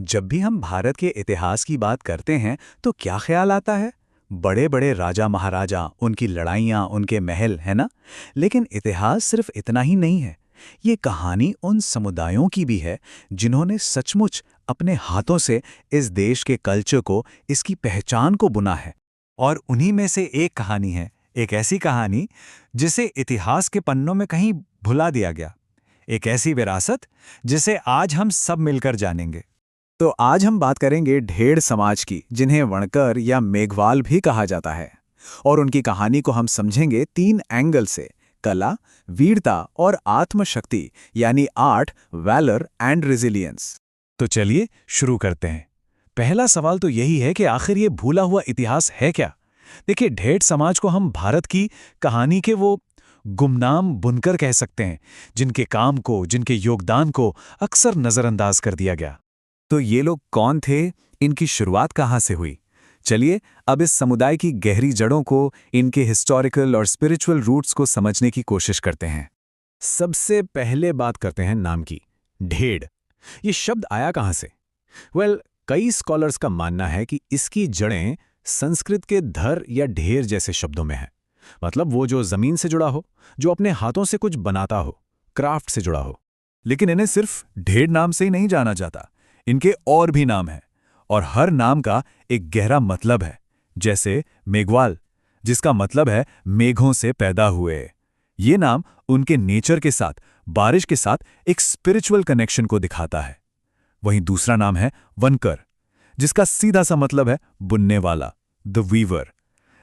जब भी हम भारत के इतिहास की बात करते हैं तो क्या ख्याल आता है? बड़े बड़े राजा महाराजा, उनकी लड़ाइयाँ, उनके महल, है ना? लेकिन इतिहास सिर्फ इतना ही नहीं है। ये कहानी उन समुदायों की भी है जिन्होंने सचमुच अपने हाथों से इस देश के कल्चर को, इसकी पहचान को बुना है। और उन्हीं में से एक कहानी है, एक ऐसी कहानी जिसे इतिहास के पन्नों में कहीं भुला दिया गया। एक ऐसी विरासत जिसे आज हम सब मिलकर जानेंगे। तो आज हम बात करेंगे ढेड़ समाज की, जिन्हें वणकर या मेघवाल भी कहा जाता है। और उनकी कहानी को हम समझेंगे 3 एंगल से: कला, वीरता और आत्मशक्ति, यानी आर्ट, वैलर एंड रेजिलियंस। तो चलिए शुरू करते हैं। पहला सवाल तो यही है कि आखिर ये भूला हुआ इतिहास है क्या? देखिए, ढेड़ समाज को हम भारत की कहानी के वो गुमनाम बुनकर कह सकते हैं, जिनके काम को, जिनके योगदान को अक्सर नजरअंदाज कर दिया गया। तो ये लोग कौन थे? इनकी शुरुआत कहाँ से हुई? चलिए अब इस समुदाय की गहरी जड़ों को, इनके हिस्टोरिकल और स्पिरिचुअल रूट्स को समझने की कोशिश करते हैं। सबसे पहले बात करते हैं नाम की। ढेड़, ये शब्द आया कहाँ से? कई स्कॉलर्स का मानना है कि इसकी जड़ें संस्कृत के धर या ढेर जैसे शब्दों में हैं। मतलब वो जो जमीन से जुड़ा हो, जो अपने हाथों से कुछ बनाता हो, क्राफ्ट से जुड़ा हो। लेकिन इन्हें सिर्फ ढेड़ नाम से ही नहीं जाना जाता, इनके और भी नाम हैं, और हर नाम का एक गहरा मतलब है। जैसे मेघवाल, जिसका मतलब है मेघों से पैदा हुए। ये नाम उनके नेचर के साथ, बारिश के साथ एक स्पिरिचुअल कनेक्शन को दिखाता है। वहीं दूसरा नाम है वनकर, जिसका सीधा सा मतलब है बुनने वाला, द वीवर।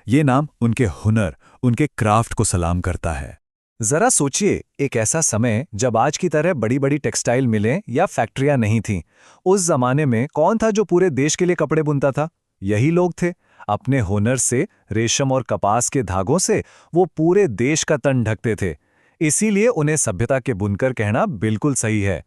ये नाम उनके हुनर, उनके क्राफ्ट को सलाम करता है। जरा सोचिए, एक ऐसा समय जब आज की तरह बड़ी बड़ी टेक्सटाइल मिलें या फैक्ट्रियां नहीं थीं। उस जमाने में कौन था जो पूरे देश के लिए कपड़े बुनता था? यही लोग थे। अपने हुनर से, रेशम और कपास के धागों से वो पूरे देश का तन ढकते थे। इसीलिए उन्हें सभ्यता के बुनकर कहना बिल्कुल सही है।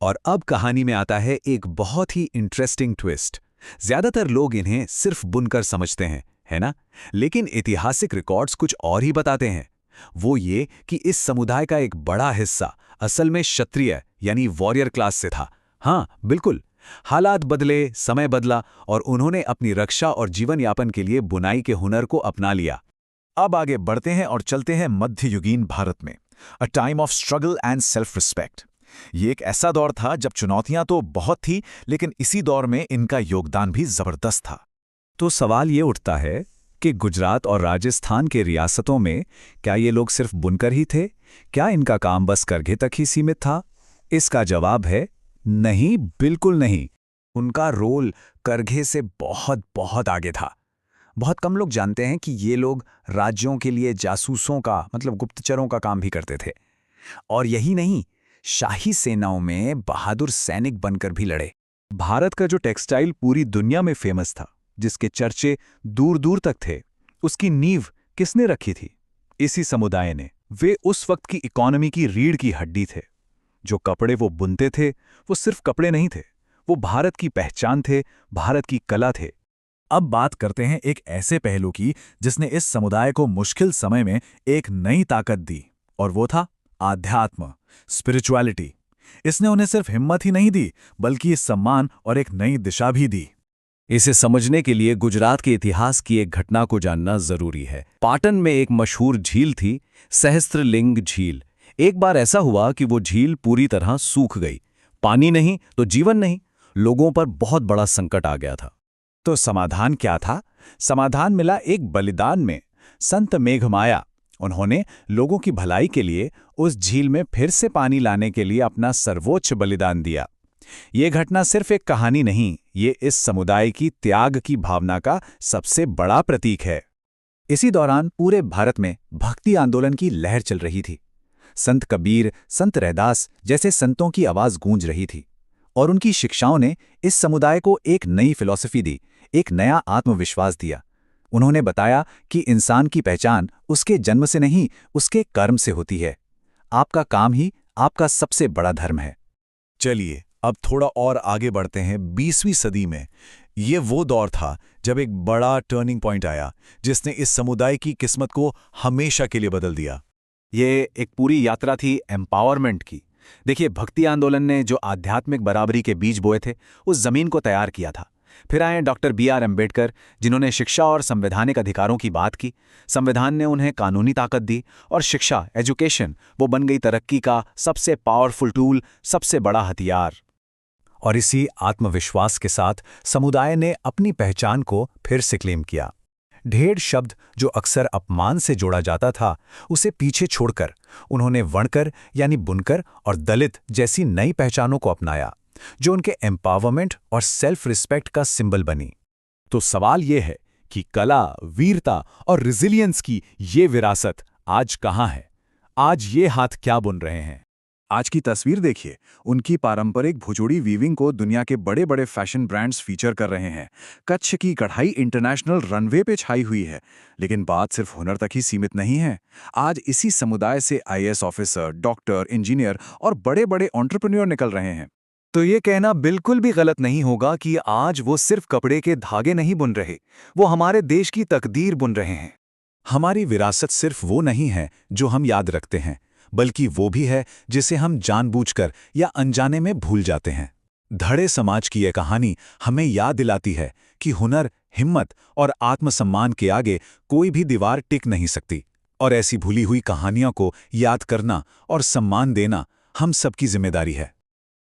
और अब कहानी में आता है एक बहुत ही इंटरेस्टिंग ट्विस्ट। ज्यादातर लोग इन्हें सिर्फ बुनकर समझते हैं, है ना? लेकिन ऐतिहासिक रिकॉर्ड्स कुछ और ही बताते हैं। वो ये कि इस समुदाय का एक बड़ा हिस्सा असल में क्षत्रिय यानी वॉरियर क्लास से था। हाँ, बिल्कुल। हालात बदले, समय बदला, और उन्होंने अपनी रक्षा और जीवन यापन के लिए बुनाई के हुनर को अपना लिया। अब आगे बढ़ते हैं और चलते हैं मध्ययुगीन भारत में। A time of struggle and self respect. ये एक ऐसा दौर था जब चुनौतियां तो बहुत थी, लेकिन इसी दौर में इनका योगदान भी जबरदस्त था। तो सवाल ये उठता है कि गुजरात और राजस्थान के रियासतों में क्या ये लोग सिर्फ बुनकर ही थे? क्या इनका काम बस करघे तक ही सीमित था? इसका जवाब है नहीं, बिल्कुल नहीं। उनका रोल करघे से बहुत बहुत आगे था। बहुत कम लोग जानते हैं कि ये लोग राज्यों के लिए जासूसों का, मतलब गुप्तचरों का काम भी करते थे। और यही नहीं, शाही सेनाओं में बहादुर सैनिक बनकर भी लड़े। भारत का जो टेक्सटाइल पूरी दुनिया में फेमस था, जिसके चर्चे दूर दूर तक थे, उसकी नींव किसने रखी थी? इसी समुदाय ने। वे उस वक्त की इकोनॉमी की रीढ़ की हड्डी थे। जो कपड़े वो बुनते थे, वो सिर्फ कपड़े नहीं थे, वो भारत की पहचान थे, भारत की कला थे। अब बात करते हैं एक ऐसे पहलू की जिसने इस समुदाय को मुश्किल समय में एक नई ताकत दी, और वो था आध्यात्म, स्पिरिचुअलिटी। इसने उन्हें सिर्फ हिम्मत ही नहीं दी, बल्कि सम्मान और एक नई दिशा भी दी। इसे समझने के लिए गुजरात के इतिहास की एक घटना को जानना जरूरी है। पाटन में एक मशहूर झील थी, सहस्त्रलिंग झील। एक बार ऐसा हुआ कि वो झील पूरी तरह सूख गई। पानी नहीं तो जीवन नहीं। लोगों पर बहुत बड़ा संकट आ गया था। तो समाधान क्या था? समाधान मिला एक बलिदान में। संत मेघमाया, उन्होंने लोगों की भलाई के लिए उस झील में फिर से पानी लाने के लिए अपना सर्वोच्च बलिदान दिया। ये घटना सिर्फ एक कहानी नहीं, ये इस समुदाय की त्याग की भावना का सबसे बड़ा प्रतीक है। इसी दौरान पूरे भारत में भक्ति आंदोलन की लहर चल रही थी। संत कबीर, संत रैदास जैसे संतों की आवाज गूंज रही थी, और उनकी शिक्षाओं ने इस समुदाय को एक नई फिलॉसफी दी, एक नया आत्मविश्वास दिया। उन्होंने बताया कि इंसान की पहचान उसके जन्म से नहीं, उसके कर्म से होती है। आपका काम ही आपका सबसे बड़ा धर्म है। चलिए अब थोड़ा और आगे बढ़ते हैं 20वीं सदी में। ये वो दौर था जब एक बड़ा टर्निंग पॉइंट आया, जिसने इस समुदाय की किस्मत को हमेशा के लिए बदल दिया। ये एक पूरी यात्रा थी एम्पावरमेंट की। देखिए, भक्ति आंदोलन ने जो आध्यात्मिक बराबरी के बीज बोए थे, उस जमीन को तैयार किया था। फिर आए डॉक्टर B.R. अम्बेडकर, जिन्होंने शिक्षा और संवैधानिक अधिकारों की बात की। संविधान ने उन्हें कानूनी ताकत दी और शिक्षा, एजुकेशन, वो बन गई तरक्की का सबसे पावरफुल टूल, सबसे बड़ा हथियार। और इसी आत्मविश्वास के साथ समुदाय ने अपनी पहचान को फिर से क्लेम किया। ढेर शब्द जो अक्सर अपमान से जोड़ा जाता था, उसे पीछे छोड़कर उन्होंने वणकर यानी बुनकर और दलित जैसी नई पहचानों को अपनाया, जो उनके एम्पावरमेंट और सेल्फ रिस्पेक्ट का सिंबल बनी। तो सवाल ये है कि कला, वीरता और रिजिलियंस की ये विरासत आज कहाँ है? आज ये हाथ क्या बुन रहे हैं? आज की तस्वीर देखिए, उनकी पारंपरिक भुजोड़ी वीविंग को दुनिया के बड़े बड़े फैशन ब्रांड्स फीचर कर रहे हैं। कच्छ की कढ़ाई इंटरनेशनल रनवे पे छाई हुई है। लेकिन बात सिर्फ हुनर तक ही सीमित नहीं है। आज इसी समुदाय से IAS ऑफिसर, डॉक्टर, इंजीनियर और बड़े बड़े एंटरप्रेन्योर निकल रहे हैं। तो ये कहना बिल्कुल भी गलत नहीं होगा कि आज वो सिर्फ कपड़े के धागे नहीं बुन रहे, वो हमारे देश की तकदीर बुन रहे हैं। हमारी विरासत सिर्फ वो नहीं है जो हम याद रखते हैं, बल्कि वो भी है जिसे हम जानबूझकर या अनजाने में भूल जाते हैं। धड़े समाज की यह कहानी हमें याद दिलाती है कि हुनर, हिम्मत और आत्मसम्मान के आगे कोई भी दीवार टिक नहीं सकती। और ऐसी भूली हुई कहानियों को याद करना और सम्मान देना हम सबकी जिम्मेदारी है।